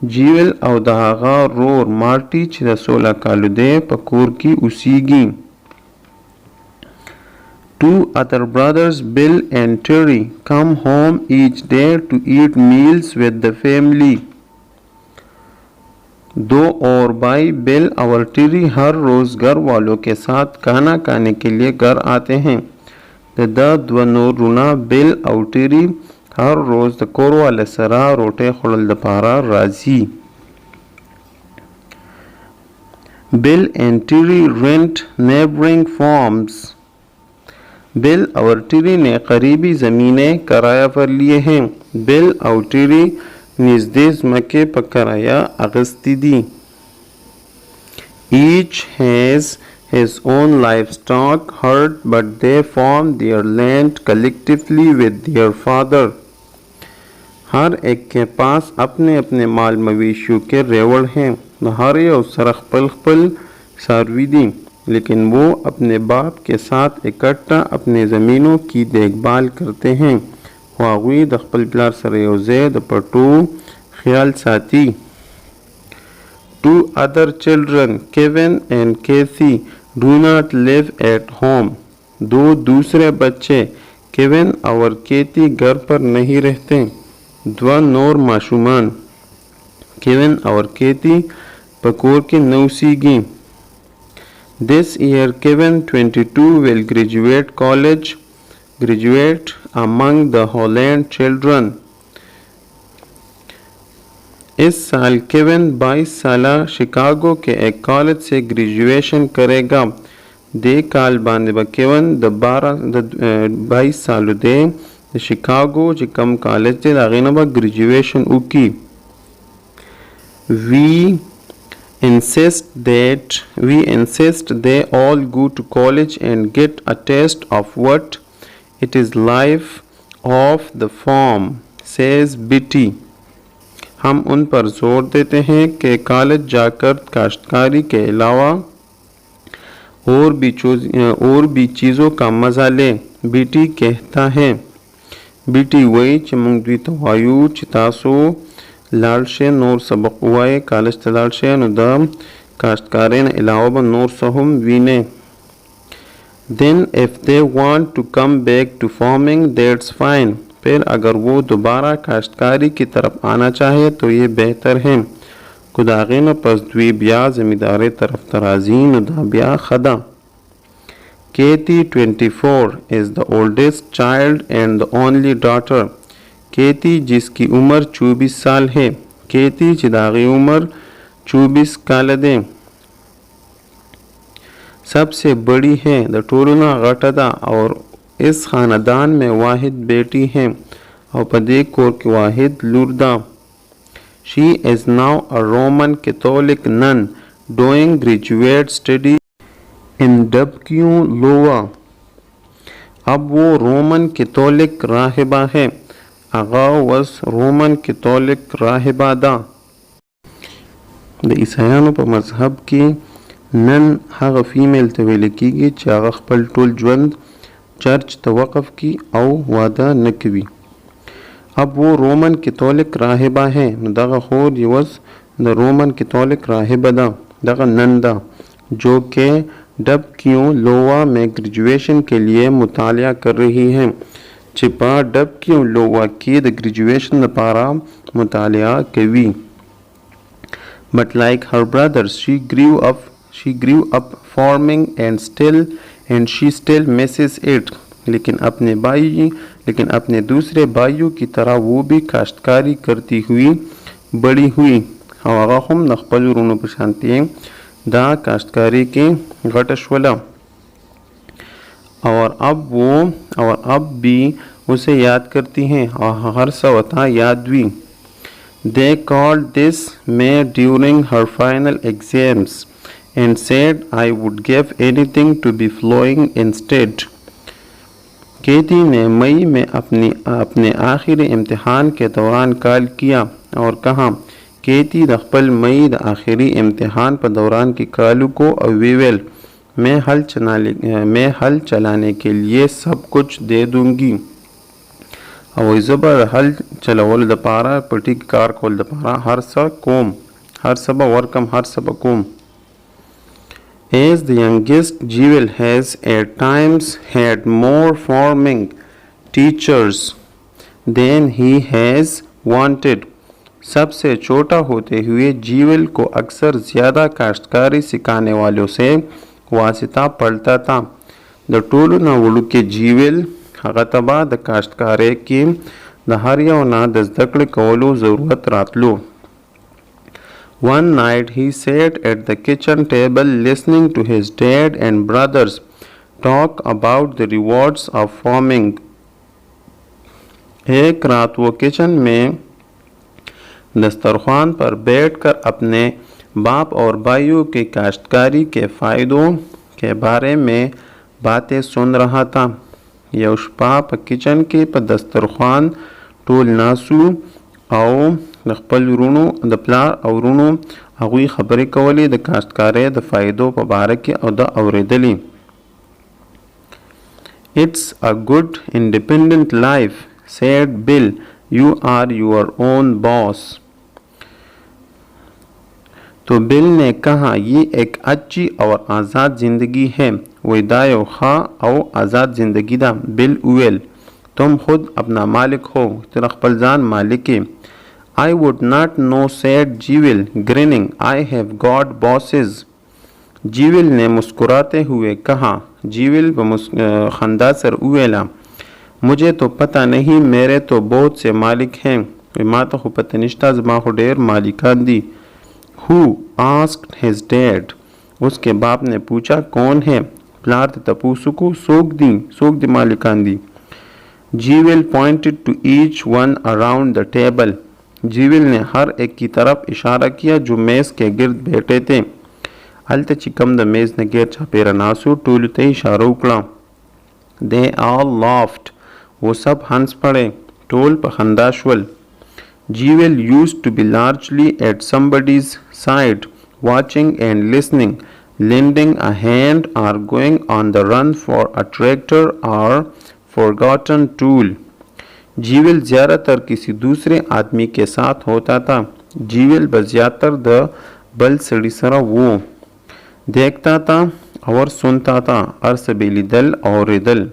जीवल और दहागा रोर मार्टी 16 कालुदे पकूर की उसीगी। 2 other brothers Bill and Terry come home each day to eat meals with the family. 2 और भाई बिल और टेरी हर रोज घर वालों के साथ खाना खाने के लिए घर आते हैं। रूना बिल और टेरी हर रोज द कोर वाले सरा रोटे खुलल दपारा राजी। Bill and Terry rent neighbouring farms. Bill और टेरी ने करीबी ज़मीनें किराया पर लिए हैं। बिल और टेरी निज़देस मके पर किराया अगस्ती दी। Each has his own livestock herd, but they farm their land collectively with their father. हर एक के पास अपने अपने माल मवेशियों के रेवड़ हैं। नहारे और सरख पल सारवीदी, लेकिन वो अपने बाप के साथ इकट्ठा अपने ज़मीनों की देखभाल करते हैं। वागवी दखपल प्लार सरेज़ पटू ख्याल साथी। 2 other children, Kevin and Kathy, do not live at home. 2 दूसरे बच्चे केविन और केती घर पर नहीं रहते। 2 नौर माशुमान केविन और केती पकोर की नौसीगी। This year Kevin 22 will graduate among the Holland children. इस साल केविन 22 साला शिकागो के एक कॉलेज से ग्रेजुएशन करेगा। दे काल बांधे ब केविन द 22 साल दे शिकागो जिकम कॉलेज से लागिना ब ग्रेजुएशन उकी। We insist they all go to college and get a taste of what it is life of the farm, says Betty. हम उन पर जोर देते हैं कि कॉलेज जाकर काश्तकारी के अलावा और भी चीज़ों का मज़ा लें, बीटी कहता है। बीटी वही चमंगदी तवायु चितासो लालशे नोर सबक हुए कॉलेज तलालशे नुदम काश्तकारें अलावा नोर सहम वीने। Then if they want to come back to farming, that's fine. फिर अगर वो दोबारा काश्तकारी की तरफ आना चाहे तो ये बेहतर है। खुदागिन पस द्वी ब्या ज़मींदारे तरफ तराजीन उदा ब्या खदा। केती 24 is the oldest child and the only daughter. केती जिसकी उम्र 24 साल है। केती चिदागी उम्र 24 काल दे सबसे बड़ी है। द टोलना गटदा और इस ख़ानदान में वाहिद बेटी हैं और पदे कोर की वाहिद लुरदा। She is now a Roman Catholic nun doing graduate study in Dublin Lowa. अब वो रोमन कैथोलिक राहिबा है। अगा was Roman Catholic राहिबा दा। د عیسایانو په مذهب کې نن هغه فیمیل ته ویل کیږي چې هغه خپل ټول ژوند چرچ ته وقف کی او واده نه کوي. اب वो रोमन कैथोलिक राहिबा है. نو دغه خور یوز د رومن कैथोलिक راهبه ده, دغه نن ده, जो कि डबक्यू लोवा में ग्रेजुएशन के लिए मुतालिया कर रही हैं. چې په डबक्यू लोवा کې د ग्रेजुएशन لپاره مطالعه کوي. But like her brothers, she grew up farming and she still misses it. लेकिन अपने दूसरे भाइयों की तरह वो भी काश्तकारी करती हुई बड़ी हुई. او هغه هم د خپل ورونو په شانتي دا काश्तकारी کې غټه شوله. और अब भी उसे याद करती हैं और हर सवता याद भी. They called this May during her final exams and said I would give anything to be flowing instead. केती ने मई में अपने आखिरी इम्तिहान के दौरान कॉल किया और कहा. केती द खपल मई द आखिरी इम्तिहान पर दौरान की कॉलू को अवेवेल मैं हल चलाने के लिए सब कुछ दे दूंगी. او زبر حل چلول د پاره پټی کار کول د پاره هر څه به ورکم هر څه به کوم. As the youngest, Jewel has at times had more farming teachers than he has wanted. सबसे छोटा होते हुए जीवल को अक्सर ज़्यादा काश्तकारी सिखाने वालों से वास्ता पड़ता था. د ټولو نه وړوکی जीवल هغه تبا د کاشتکارۍ کې د هر یو نه د زده کړې کولو ضرورت راتلو. One night he sat at the kitchen table listening to his dad and brothers talk about the rewards of farming. एक रात वो किचन में दस्तरखान पर बैठकर अपने बाप और भाइयों के काश्तकारी के फ़ायदों के बारे में बातें सुन रहा था. یو شپه په کچن کې په دسترخوان ټول ناسو او د خپل ورونو د پلار او ورونو هغوی خبرې کولې د کاشتکارۍ د فایدو په باره کې او د اورېدلې. It's a good independent life, said Bill. You are your own boss. तो बिल ने कहा ये एक अच्छी और आज़ाद ज़िंदगी है. वदायो खा और आज़ाद ज़िंदगी दा. बिल उवेल तुम खुद अपना मालिक हो, तेरा खपलजान मालिक है. I would not know, said Jewel, grinning. I have got bosses. जीविल ने मुस्कुराते हुए कहा. जीविल खंदा सर उवेला मुझे तो पता नहीं, मेरे तो बहुत से मालिक हैं. माँ तो खु पता निश्ता जमा खु ढेर मालिकान दी. Who asked his dad? उसके बाप ने पूछा कौन है. प्लार तपूसु को सोख दी मालिकान दी. जीविल pointed to each one around the table. जीविल ने हर एक की तरफ इशारा किया जो मेज़ के गिर्द बैठे थे. हल्ते चिकम द मेज़ ने गिर छापेरा नासु टूल ते इशारा उकड़ा. They all laughed. वो सब हंस पड़े. Toll पखंदाशवल. Jewel used to be largely at somebody's side, watching and listening, lending a hand or going on the run for a tractor or forgotten tool. Jewel ज़्यादातर किसी दूसरे आदमी के साथ होता था. Jewel बज़्यादातर द बल सड़ी सरा वो देखता था और सुनता था. अरसबेली दल और दल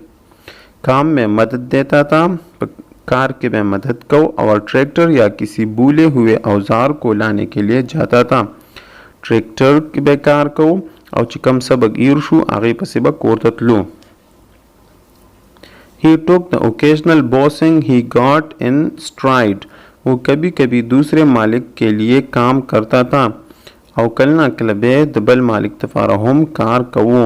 काम में मदद देता था. कार के में मदद को और ट्रैक्टर या किसी भूले हुए औजार को लाने के लिए जाता था. ट्रैक्टर के बेकार को और चिकम सबक ईर्षु आगे पसीबा कोरतलो. He took the occasional bossing he got in stride. वो कभी कभी दूसरे मालिक के लिए काम करता था और कलना कलबे दबल मालिक तफारहम कार कवो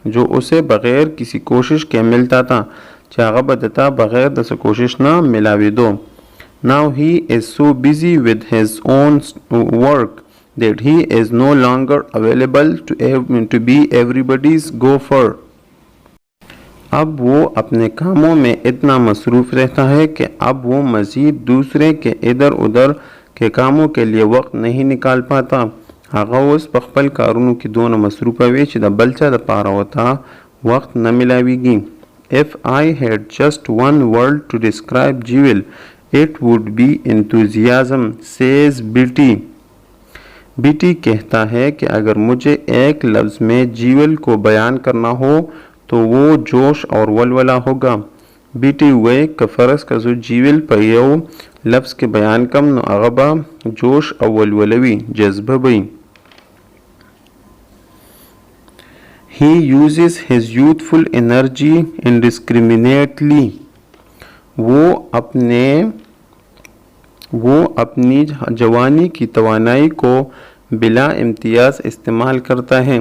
जो उसे बगैर किसी कोशिश के मिलता था. चागा बदता बगैर दस कोशिश ना मिलावे दो. Now he is so busy with his own work that he is no longer available to be everybody's gopher. अब वो अपने कामों में इतना मसरूफ़ रहता है कि अब वो मज़ीद दूसरे के इधर उधर के कामों के लिए वक्त नहीं निकाल पाता. هغه اوس په خپل کارونو کې دونه مصروفه وي چې د بل چا دپاره ورته وخت نه میلاویږي. If I had just one word to describe Jewel, it would be enthusiasm, says Betty. BT कहता है कि अगर मुझे एक लफ्ज़ में जीवल को बयान करना हो तो वो जोश और वलवला होगा. बीटी हुए कि फ़र्ज़ का जो जीवल पर यो लफ्ज़ के बयान कम न अगबा जोश और वलवलवी जज्बा बई. He uses his youthful energy indiscriminately. वो अपनी जवानी की तवानाई को बिला इम्तियाज़ इस्तेमाल करता है.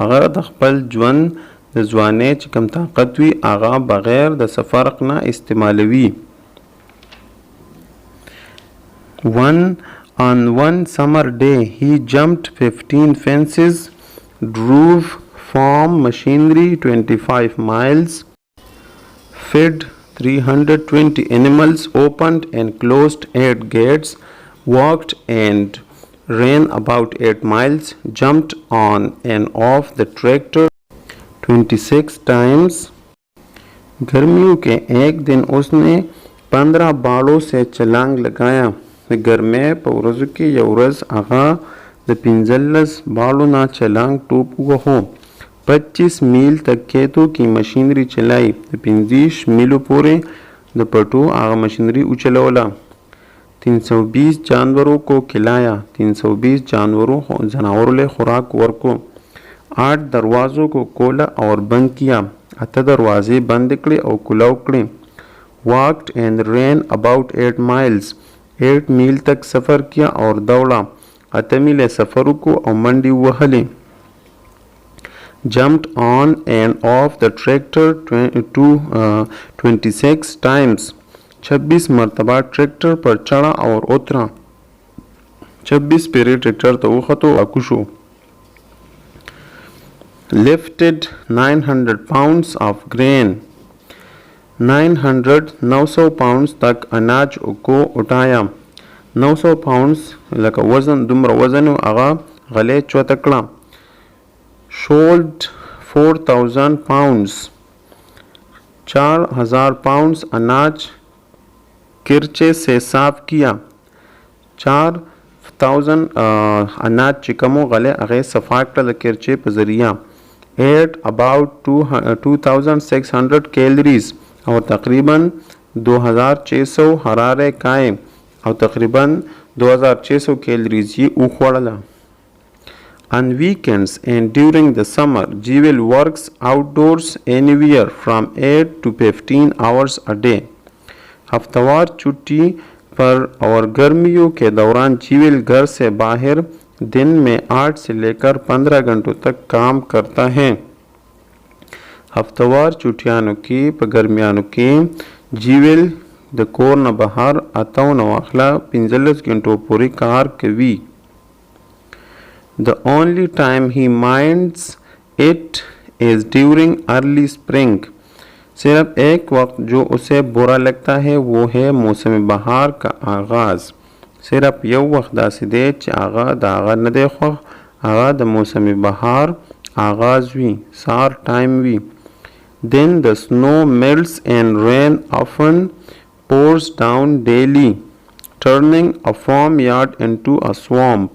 अगर द खपल ژوند د ځوانۍ چې کم طاقت وي هغه بغیر د څه فرق نه استعمالوي. On one summer day he jumped 15 fences, drove farm machinery 25 miles, fed 320 animals, opened and closed 8 gates, walked and ran about 8 miles, jumped on and off the tractor 26 times. गर्मियों के एक दिन उसने 15 बाड़ों से छलांग लगाया. घर में पौरज़ के यौरज आगा द 15 बाड़ों ना छलांग टूप हुआ हो. 25 मील तक खेतों की मशीनरी चलाई. 25 मीलों पूरे द पटो आगा मशीनरी उचलवला. 320 जानवरों को खिलाया. 320 जानवरों ले खुराक वर्को. 8 दरवाज़ों को खोला और बंद किया. 8 दरवाजे बंद कड़े और खुलाव कड़े. Walked and ran about 8 miles. 8 मील तक सफ़र किया और दौड़ा. 8 मील सफ़र को और मंडी वहले. Jumped on and off the tractor 26 times. 26 मरतबा ट्रैक्टर पर चढ़ा और उतरा. 26 पेरे ट्रैक्टर तो उखतो अकुशो. Lifted 900 pounds of grain. 900 pounds तक अनाज को उठाया. 900 pounds लका वजन दुमरा वजन आगा गले चौतकड़ा. Shouldered 4,000 pounds. 4,000 पाउंड अनाज किरचे से साफ किया. 4,000 अनाज चिकमो गले अगे सफा कल किरचे पर जरिया. Ate about 2,600 calories और तकरीबन 2,600 हरारे खाए और तकरीबन 2,600 कैलोरीज ये उखड़ला. On weekends and during the summer, Jewel works outdoors anywhere from 8 to 15 hours a day. हफ्तावार छुट्टी पर और गर्मियों के दौरान जीवेल घर से बाहर दिन में 8 से लेकर 15 घंटों तक काम करता है. हफ्तावार छुट्टियानों की पर गर्मियानों की जीवेल द कोर न बाहर अतौ नवाखला 45 घंटों पूरी कार कवी. The only time he minds it is during early spring. सिर्फ एक वक्त जो उसे बुरा लगता है वो है मौसम बहार का आगाज़. सिर्फ यह वक्त दासी दे च आगा दागा न देखो आगा द मौसम बहार आगाज़ वी सार टाइम वी. Then the snow melts and rain often pours down daily, turning a farmyard into a swamp.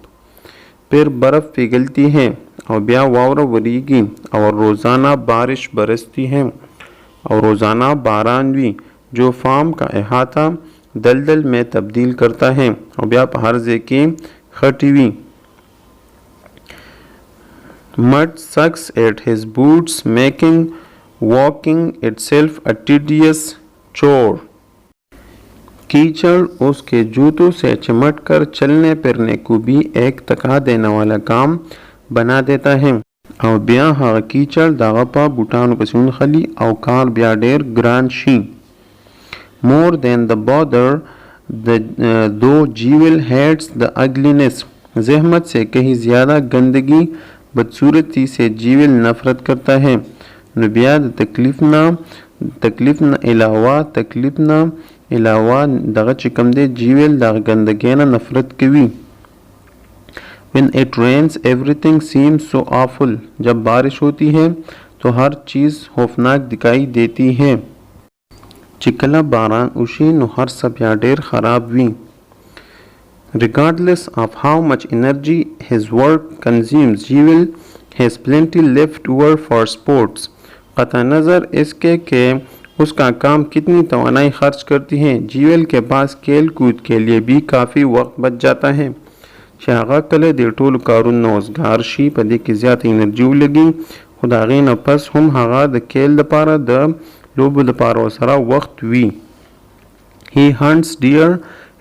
फिर बर्फ़ पिघलती है और ब्या वावर वरीगी और रोज़ाना बारिश बरसती है और रोज़ाना बारान भी जो फार्म का अहाता दलदल में तब्दील करता है और ब्या हर्जे की खटीवी. Mud sucks at his boots, making walking itself a tedious chore. कीचड़ उसके जूतों से चिमट कर चलने फिरने को भी एक तका देने वाला काम बना देता है. और ब्या हाँ कीचड़ दागपा बुटान पसून खली और कार ब्या der grain she. More than the bother, though Jewel hates the ugliness. जहमत से कहीं ज़्यादा गंदगी बदसूरती से जीवेल नफ़रत करता है. ब्या तकलीफ न अलावा दगा चिकम दे जीवेल दा गंदगी न नफरत कवी. When it rains everything seems so awful. जब बारिश होती है तो हर चीज़ खौफनाक दिखाई देती है. चिकला बारान उशी नो हर सब या ढेर खराब we. Regardless of how much energy his work consumes, Jewel has plenty left over for sports. क़ता नज़र इसके कि उसका काम कितनी तवानाई खर्च करती है, जीवल के पास खेल कूद के लिए भी काफ़ी वक्त बच जाता है. शागा कले दे टोल कारून नौजगार शी पदे की ज़्यादा एनर्जी लगी खुदागे न पस हम हागा द खेल द पारा द लोब द पारा सरा वक्त we. He hunts deer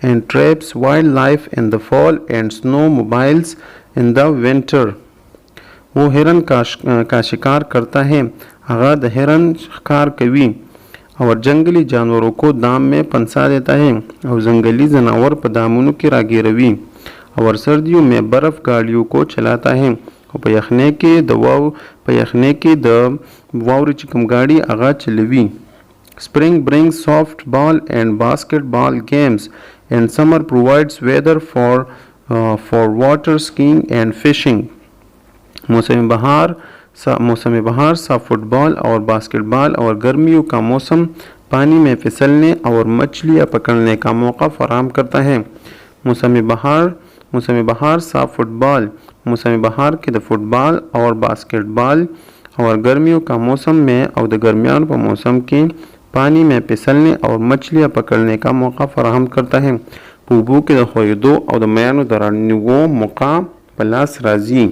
and traps wildlife in the fall and snowmobiles in the winter. वो हिरन का शिकार करता है. हागा द हिरन शिकार कवी और जंगली जानवरों को दाम में पंसा देता है और जंगली जनावर पदामुनों की रागिरवी और सर्दियों में बर्फ़ गाड़ियों को चलाता है और पयखने के दवावर चिकम गाड़ी आगा चलवी. Spring brings softball and basketball games and summer provides weather for water skiing and fishing. मौसम बहार सा फुटबॉल और बास्केटबॉल और गर्मियों का मौसम पानी में फिसलने और मछलियाँ पकड़ने का मौका फराहम करता है. मौसम बहार सा फुटबॉल मौसम बहार के द फुटबॉल और बास्केटबॉल और गर्मियों का मौसम में और द गर्मियान पर मौसम के पानी में फिसलने और मछलियाँ पकड़ने का मौका फराहम करता है. पूबू के द खोयदो और द मैनो दरानिवो मौका पलास राजी.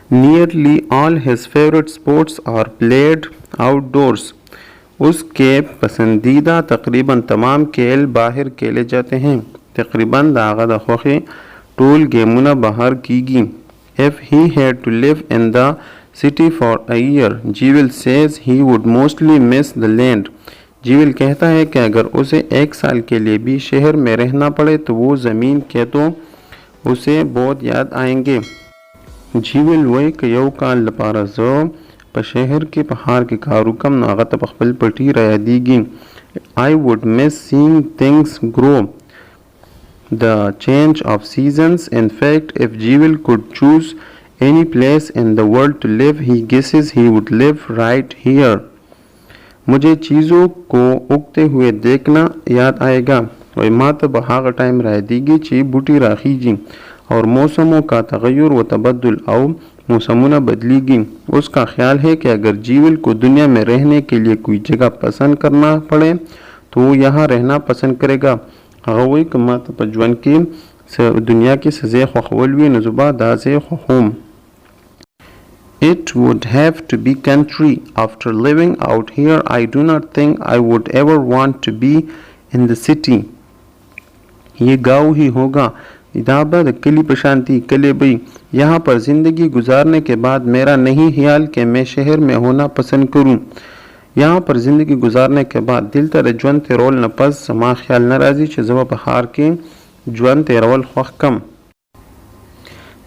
Nearly all his favorite sports are played outdoors. उसके पसंदीदा तकरीबन तमाम खेल बाहर खेले जाते हैं. तकरीबन दागद खोखे टोल गेमुना बाहर कीगी. If he had to live in the city for a year, Jewel says he would mostly miss the land. Jewel कहता है कि अगर उसे एक साल के लिए भी शहर में रहना पड़े तो वो ज़मीन के तो उसे बहुत याद आएंगे. जीवल वही कयौ काल लपारा जो प शहर के पहाड़ के कारुकम नागत पखबल पटी रह Dighi. I would miss seeing things grow, the change of seasons. In fact, if Jewel could choose any place in the world to live, he guesses he would live right here. मुझे चीज़ों को उगते हुए देखना याद आएगा और मात बहाग टाइम रह दीगी ची बूटी राखी जी और मौसमों का तगय्युर व तबद्दुल और मौसमुना बदलीगी. उसका ख्याल है कि अगर जीवल को दुनिया में रहने के लिए कोई जगह पसंद करना पड़े तो वो यहाँ रहना पसंद करेगा. अगवई कमात पजवन की दुनिया की सज़े खवलवी नजुबा दाज़े खम. It would have to be country. After living out here, I do not think I would ever want to be in the city. ये गाँव ही होगा. इदाबद कली प्रशांति कले बई. यहाँ पर ज़िंदगी गुजारने के बाद मेरा नहीं ख्याल कि मैं शहर में होना पसंद करूँ. यहाँ पर ज़िंदगी गुजारने के बाद दिल तर जवन तेरोल न पस समा ख्याल नाराज़ी चज़वा बहार के जवन तेरोल ख्वाह कम.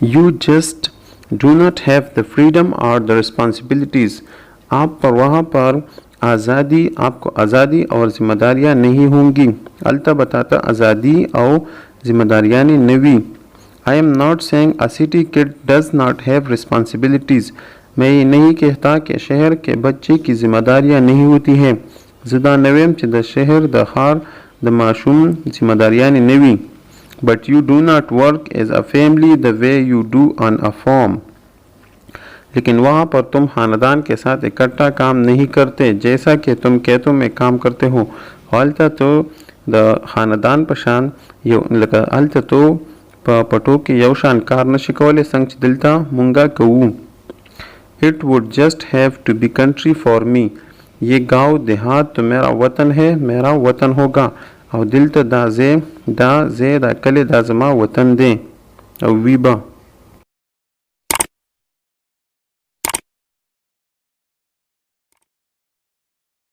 You just do not have the freedom or the responsibilities. आप पर वहाँ पर आपको आज़ादी और ज़िम्मेदारियाँ नहीं होंगी. अलता बताता आज़ादी और ज़िम्मेदारियाँ नवी. I am not saying a city kid does not have responsibilities. मैं ये नहीं कहता कि शहर के बच्चे की ज़िम्मेदारियाँ नहीं होती हैं. ज़िदा नवेम च शहर द खार द माशूम ज़िम्मेदारियाँ नवी. But you do not work as a family the way you do on a farm. लेकिन वहाँ पर तुम ख़ानदान के साथ इकट्ठा काम नहीं करते जैसा कि तुम खेतों में काम करते हो. हालता तो द ख़ानदान पशान हालता तो पटो के यौशान कार न शिकवले संग दिलता मुंगा कऊ. It would just have to be country for me. ये गाँव देहात तो मेरा वतन है, मेरा वतन होगा. और दिल तो दाजे दा कले दाजमा वतन दे और वीबा.